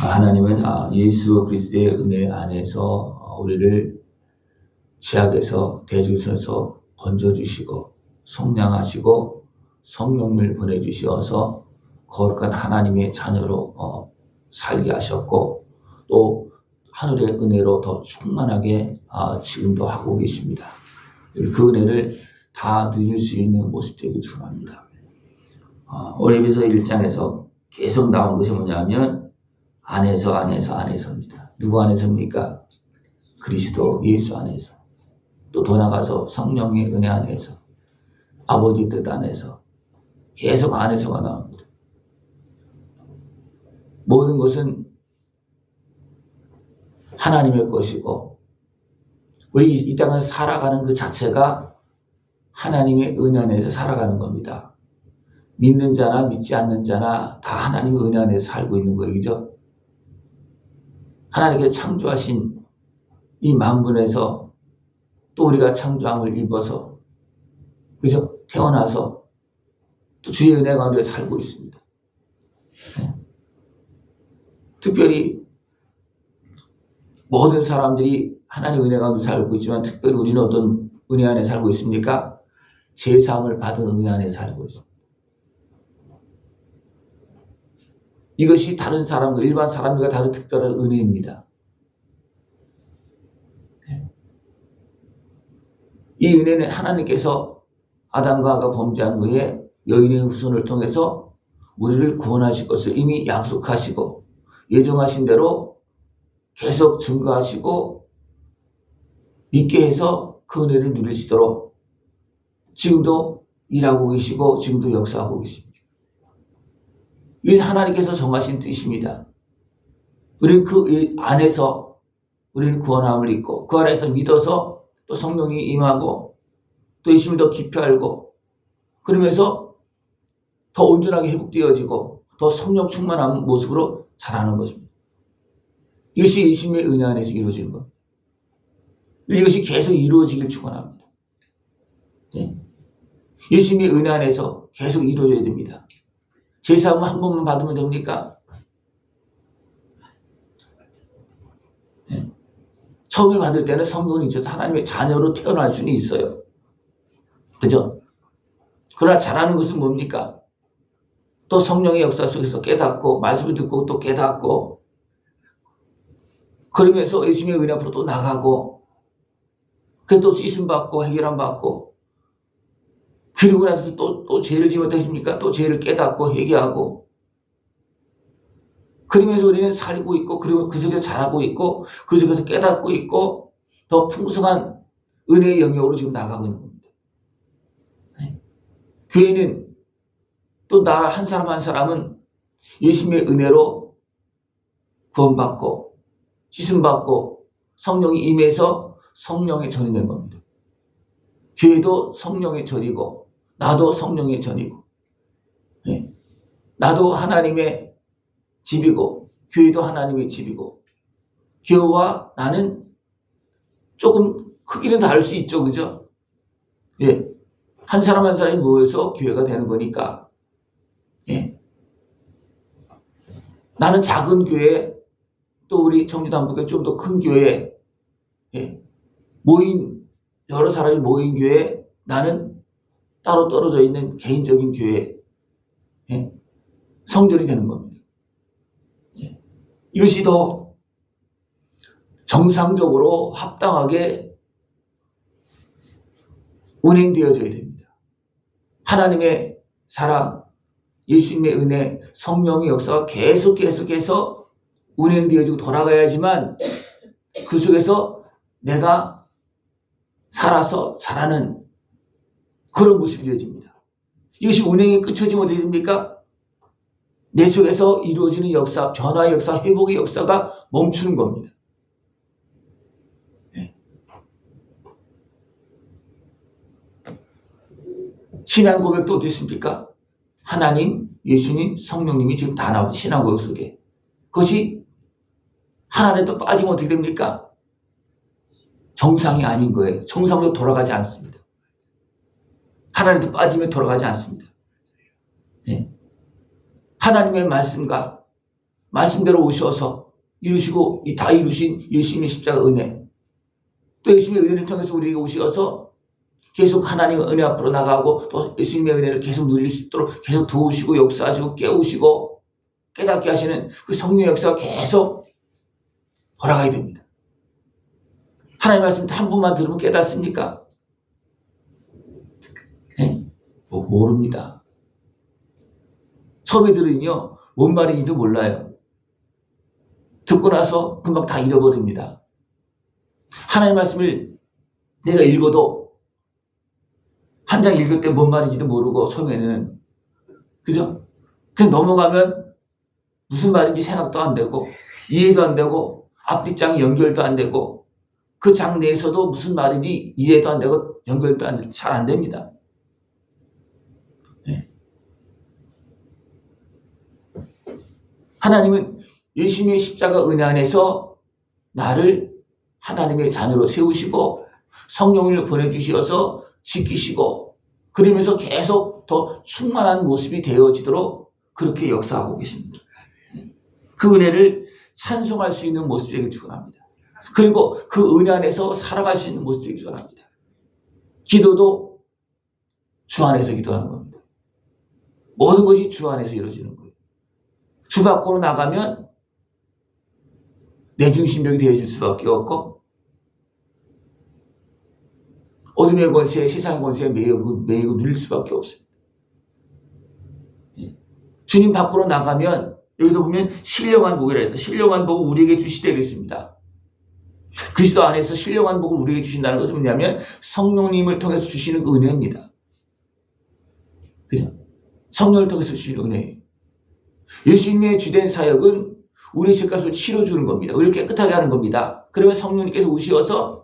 하나님은 예수 그리스도의 은혜 안에서 우리를 죄악에서 대적에서 건져주시고 속량하시고 성령을 보내주셔서 거룩한 하나님의 자녀로 살게 하셨고 또 하늘의 은혜로 더 충만하게 지금도 하고 계십니다. 그 은혜를 다 누릴 수 있는 모습 되길 축원합니다. 오늘 에베소 1장에서 계속 나온 것이 뭐냐면 안에서입니다. 누구 안에서입니까? 그리스도 예수 안에서. 또 더 나가서 성령의 은혜 안에서, 아버지 뜻 안에서, 계속 안에서가 나옵니다. 모든 것은 하나님의 것이고 우리 이 땅을 살아가는 그 자체가 하나님의 은혜 안에서 살아가는 겁니다. 믿는 자나 믿지 않는 자나 다 하나님의 은혜 안에서 살고 있는 거예요. 그죠? 하나님께서 창조하신 이 만물에서 또 우리가 창조함을 입어서, 그죠? 태어나서 또 주의 은혜 가운데 살고 있습니다. 네. 특별히 모든 사람들이 하나님의 은혜 가운데 살고 있지만 특별히 우리는 어떤 은혜 안에 살고 있습니까? 제사함을 받은 은혜 안에 살고 있습니다. 이것이 다른 사람과 일반 사람들과 다른 특별한 은혜입니다. 이 은혜는 하나님께서 아담과 하가 범죄한 후에 여인의 후손을 통해서 우리를 구원하실 것을 이미 약속하시고 예정하신 대로 계속 증거하시고 믿게 해서 그 은혜를 누리시도록 지금도 일하고 계시고 지금도 역사하고 계십니다. 이게 하나님께서 정하신 뜻입니다. 우리는 그 안에서 우리는 구원함을 입고 그 안에서 믿어서 또 성령이 임하고 또 예수님을 더 깊이 알고 그러면서 더 온전하게 회복되어지고 더 성령 충만한 모습으로 자라는 것입니다. 이것이 예수님의 은혜 안에서 이루어지는 겁니다. 이것이 계속 이루어지길 축원합니다. 네. 예수님의 은혜 안에서 계속 이루어져야 됩니다. 제사함을 한 번만 받으면 됩니까? 네. 처음에 받을 때는 성령이 있어서 하나님의 자녀로 태어날 수는 있어요. 그죠? 그러나 잘하는 것은 뭡니까? 또 성령의 역사 속에서 깨닫고 말씀을 듣고 또 깨닫고 그러면서 예수님의 은혜 앞으로 또 나가고 그래서 또 씻음 받고 해결함 받고 그리고 나서 또 죄를 지면 어떠십니까? 또 죄를 깨닫고 회개하고 그러면서 우리는 살고 있고 그리고 그 속에서 자라고 있고 그 속에서 깨닫고 있고 더 풍성한 은혜의 영역으로 지금 나가고 있는 겁니다. 네. 교회는 또 나 한 사람 한 사람은 예수님의 은혜로 구원받고 씻음받고 성령이 임해서 성령의 전이 된 겁니다. 교회도 성령의 전이고 나도 성령의 전이고 네. 나도 하나님의 집이고 교회도 하나님의 집이고 교회와 나는 조금 크기는 다를 수 있죠. 그죠? 예. 한 사람 한 사람이 모여서 교회가 되는 거니까 예. 나는 작은 교회 또 우리 청주단북에 좀 더 큰 교회 예. 여러 사람이 모인 교회 나는 따로 떨어져 있는 개인적인 교회 예. 성전이 되는 겁니다. 예. 이것이 더 정상적으로 합당하게 운행되어져야 됩니다. 하나님의 사랑, 예수님의 은혜, 성령의 역사가 계속해서 운행되어지고 돌아가야지만 그 속에서 내가 살아서 자라는 그런 모습이 되어집니다. 이것이 운행의 끝이지면 어떻게 됩니까? 내 속에서 이루어지는 역사, 변화의 역사, 회복의 역사가 멈추는 겁니다. 네. 신앙 고백도 어디 있습니까? 하나님, 예수님, 성령님이 지금 다 나오는 신앙 고백 속에 그것이 하나님에 또 빠지면 어떻게 됩니까? 정상이 아닌 거예요. 정상으로 돌아가지 않습니다. 하나님도 빠지면 돌아가지 않습니다. 네. 하나님의 말씀과 말씀대로 오셔서 이루시고 다 이루신 예수님의 십자가 은혜, 또 예수님의 은혜를 통해서 우리에게 오셔서 계속 하나님의 은혜 앞으로 나가고 또 예수님의 은혜를 계속 누릴 수 있도록 계속 도우시고 역사하시고 깨우시고 깨닫게 하시는 그 성령의 역사가 계속 돌아가야 됩니다. 하나님 말씀 한 번만 들으면 깨닫습니까? 네? 모릅니다. 처음에 들으면요 뭔 말인지도 몰라요. 듣고 나서 금방 다 잃어버립니다. 하나님 말씀을 내가 읽어도 한 장 읽을 때 뭔 말인지도 모르고 처음에는 그죠? 그냥 넘어가면 무슨 말인지 생각도 안 되고 이해도 안 되고 앞뒷장이 연결도 안 되고 그 장 내에서도 무슨 말인지 이해도 안 되고 연결도 안 되고 잘 안 됩니다. 네. 하나님은 예수님의 십자가 은혜 안에서 나를 하나님의 자녀로 세우시고 성령을 보내주셔서 지키시고 그러면서 계속 더 충만한 모습이 되어지도록 그렇게 역사하고 계십니다. 그 은혜를 찬송할 수 있는 모습 되길 축원합니다. 그리고 그 은혜 안에서 살아갈 수 있는 모습 되길 축원합니다. 기도도 주 안에서 기도하는 겁니다. 모든 것이 주 안에서 이루어지는 거예요. 주 밖으로 나가면 내 중심적이 되어질 수밖에 없고 어둠의 권세, 세상의 권세에 매이고 눌릴 수밖에 없습니다. 주님 밖으로 나가면 여기서 보면 신령한 복이라 해서 신령한 복을 우리에게 주시되 그랬습니다. 그리스도 안에서 신령한 복을 우리에게 주신다는 것은 뭐냐면 성령님을 통해서 주시는 그 은혜입니다. 그죠? 성령을 통해서 주시는 은혜예요. 예수님의 주된 사역은 우리의 죄값을 치러주는 겁니다. 우리를 깨끗하게 하는 겁니다. 그러면 성령님께서 오셔서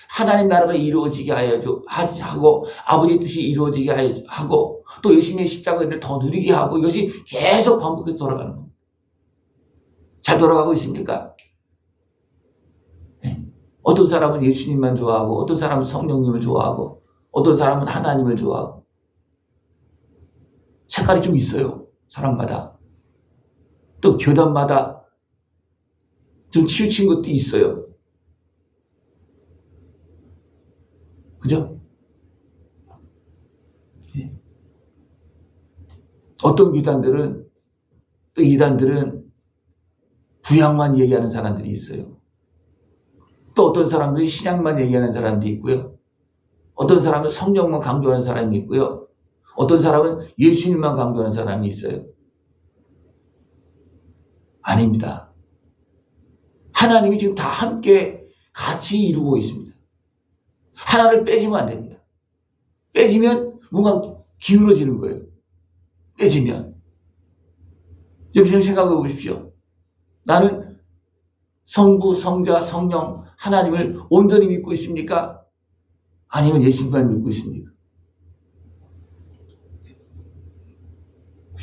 하나님 나라가 이루어지게 하고 아버지 뜻이 이루어지게 하고 또 예수님의 십자가를 더 누리게 하고 이것이 계속 반복해서 돌아가는 겁니다. 잘 돌아가고 있습니까? 네. 어떤 사람은 예수님만 좋아하고 어떤 사람은 성령님을 좋아하고 어떤 사람은 하나님을 좋아하고 색깔이 좀 있어요. 사람마다. 또 교단마다 좀 치우친 것도 있어요. 그죠? 예. 어떤 교단들은 또 이단들은 구약만 얘기하는 사람들이 있어요. 또 어떤 사람들이 신약만 얘기하는 사람도 있고요. 어떤 사람은 성령만 강조하는 사람이 있고요. 어떤 사람은 예수님만 강조하는 사람이 있어요. 아닙니다. 하나님이 지금 다 함께 같이 이루고 있습니다. 하나를 빼지면 안 됩니다. 빼지면 뭔가 기울어지는 거예요. 빼지면. 좀 생각해 보십시오. 나는 성부, 성자, 성령, 하나님을 온전히 믿고 있습니까? 아니면 예수님만 믿고 있습니까?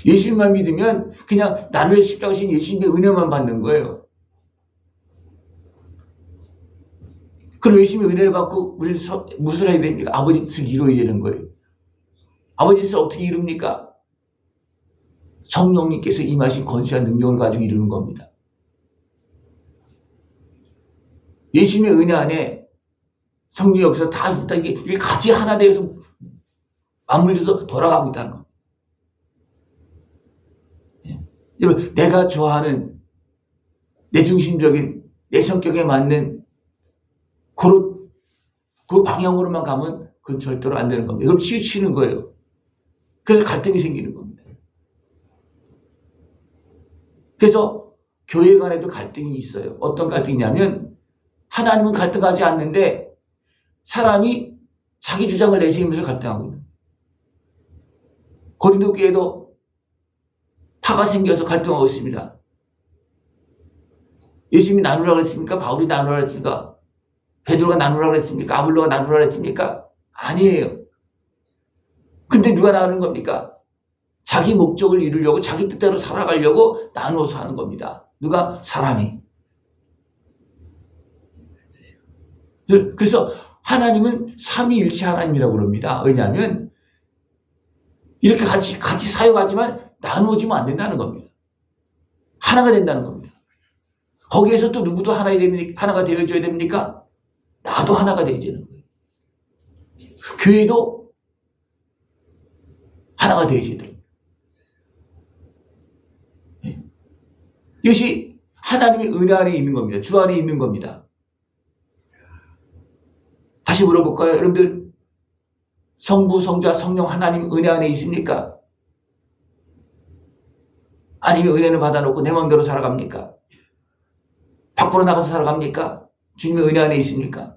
예수님만 믿으면 그냥 나를 위해 십자가 신 예수님의 은혜만 받는 거예요. 그럼 예수님의 은혜를 받고 우리는 무엇을 해야 됩니까? 아버지 뜻을 이루어야 되는 거예요. 아버지 뜻을 어떻게 이룹니까? 성령님께서 임하신 권세와 능력을 가지고 이루는 겁니다. 예수님의 은혜 안에 성령의 역사 다 이게 같이 하나 되어서 맞물려서 돌아가고 있다는 겁니다. 여러분, 내가 좋아하는 내 중심적인 내 성격에 맞는 그 방향으로만 가면 그건 절대로 안 되는 겁니다. 그럼 치우치는 거예요. 그래서 갈등이 생기는 겁니다. 그래서 교회 간에도 갈등이 있어요. 어떤 갈등이냐면 하나님은 갈등하지 않는데 사람이 자기 주장을 내세우면서 갈등하고 있는 거예요. 고린도 교회도 파가 생겨서 갈등하고 있습니다. 예수님이 나누라고 그랬습니까? 바울이 나누라고 그랬습니까? 베드로가 나누라고 그랬습니까? 아볼로가 나누라고 그랬습니까? 아니에요. 근데 누가 나누는 겁니까? 자기 목적을 이루려고 자기 뜻대로 살아가려고 나누어서 하는 겁니다. 누가? 사람이. 그래서 하나님은 삼위일체 하나님이라고 그럽니다. 왜냐하면 이렇게 같이 사역하지만 나누어지면 안 된다는 겁니다. 하나가 된다는 겁니다. 거기에서 또 누구도 하나가 되어줘야 됩니까? 나도 하나가 되어지는 거예요. 교회도 하나가 되어줘야 됩니다. 이것이 하나님의 은혜 안에 있는 겁니다. 주 안에 있는 겁니다. 다시 물어볼까요? 여러분들, 성부, 성자, 성령 하나님 은혜 안에 있습니까? 아니면 은혜를 받아놓고 내 마음대로 살아갑니까? 밖으로 나가서 살아갑니까? 주님의 은혜 안에 있습니까?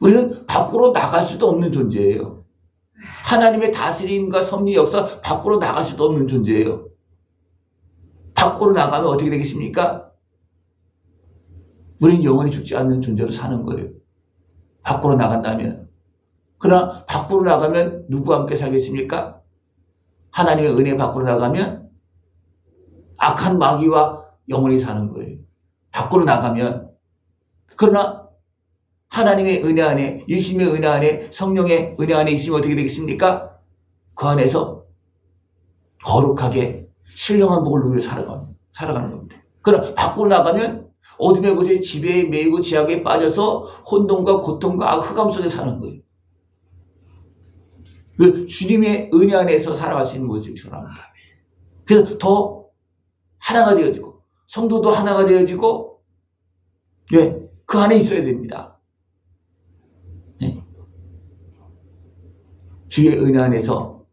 우리는 밖으로 나갈 수도 없는 존재예요. 하나님의 다스림과 섭리 역사 밖으로 나갈 수도 없는 존재예요. 밖으로 나가면 어떻게 되겠습니까? 우리는 영원히 죽지 않는 존재로 사는 거예요. 밖으로 나간다면. 그러나 밖으로 나가면 누구와 함께 살겠습니까? 하나님의 은혜 밖으로 나가면 악한 마귀와 영원히 사는 거예요. 밖으로 나가면. 그러나 하나님의 은혜 안에, 예수님의 은혜 안에, 성령의 은혜 안에 있으면 어떻게 되겠습니까? 그 안에서 거룩하게 신령한 복을 누리며 살아가는 겁니다. 그러나 밖으로 나가면 어둠의 곳에 지배에 매이고 지약에 빠져서 혼돈과 고통과 흑암 속에 사는 거예요. 주님의 은혜 안에서 살아갈 수 있는 모습이 필요합니다. 그래서 더 하나가 되어지고 성도도 하나가 되어지고 그 안에 있어야 됩니다. 주의 은혜 안에서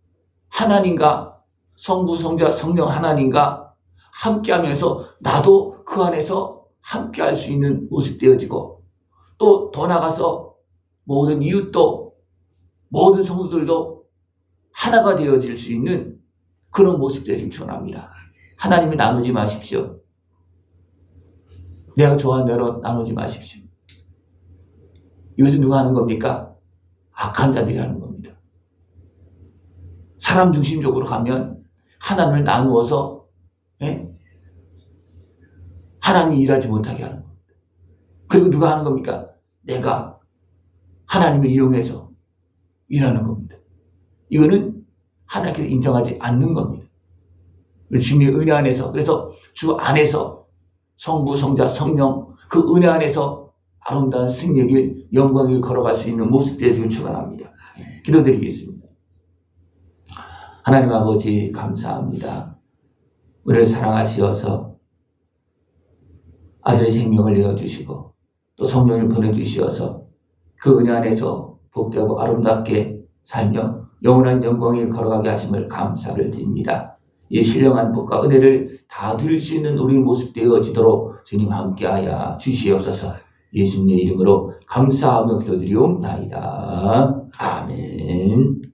하나님과 성부, 성자, 성령 하나님과 함께하면서 나도 그 안에서 함께할 수 있는 모습 되어지고 또 더 나가서 모든 이웃도 모든 성도들도 하나가 되어질 수 있는 그런 모습 되어지길 축원합니다. 하나님이 나누지 마십시오. 내가 좋아하는 대로 나누지 마십시오. 이것은 누가 하는 겁니까? 악한 자들이 하는 겁니다. 사람 중심적으로 가면 하나님을 나누어서 하나님이 일하지 못하게 하는 겁니다. 그리고 누가 하는 겁니까? 내가 하나님을 이용해서 일하는 겁니다. 이거는 하나님께서 인정하지 않는 겁니다. 주님의 은혜 안에서, 그래서 주 안에서 성부, 성자, 성령 그 은혜 안에서 아름다운 승리의 길, 영광의 길 걸어갈 수 있는 모습 되어지길 축원합니다. 기도드리겠습니다. 하나님 아버지 감사합니다. 우리를 사랑하시어서 아들의 생명을 내어주시고 또 성령을 보내주시어서 그 은혜 안에서 복되고 아름답게 살며 영원한 영광을 걸어가게 하심을 감사를 드립니다. 이 신령한 복과 은혜를 다 누릴 수 있는 우리 모습 되어지도록 주님 함께하여 주시옵소서. 예수님의 이름으로 감사하며 기도드리옵나이다. 아멘.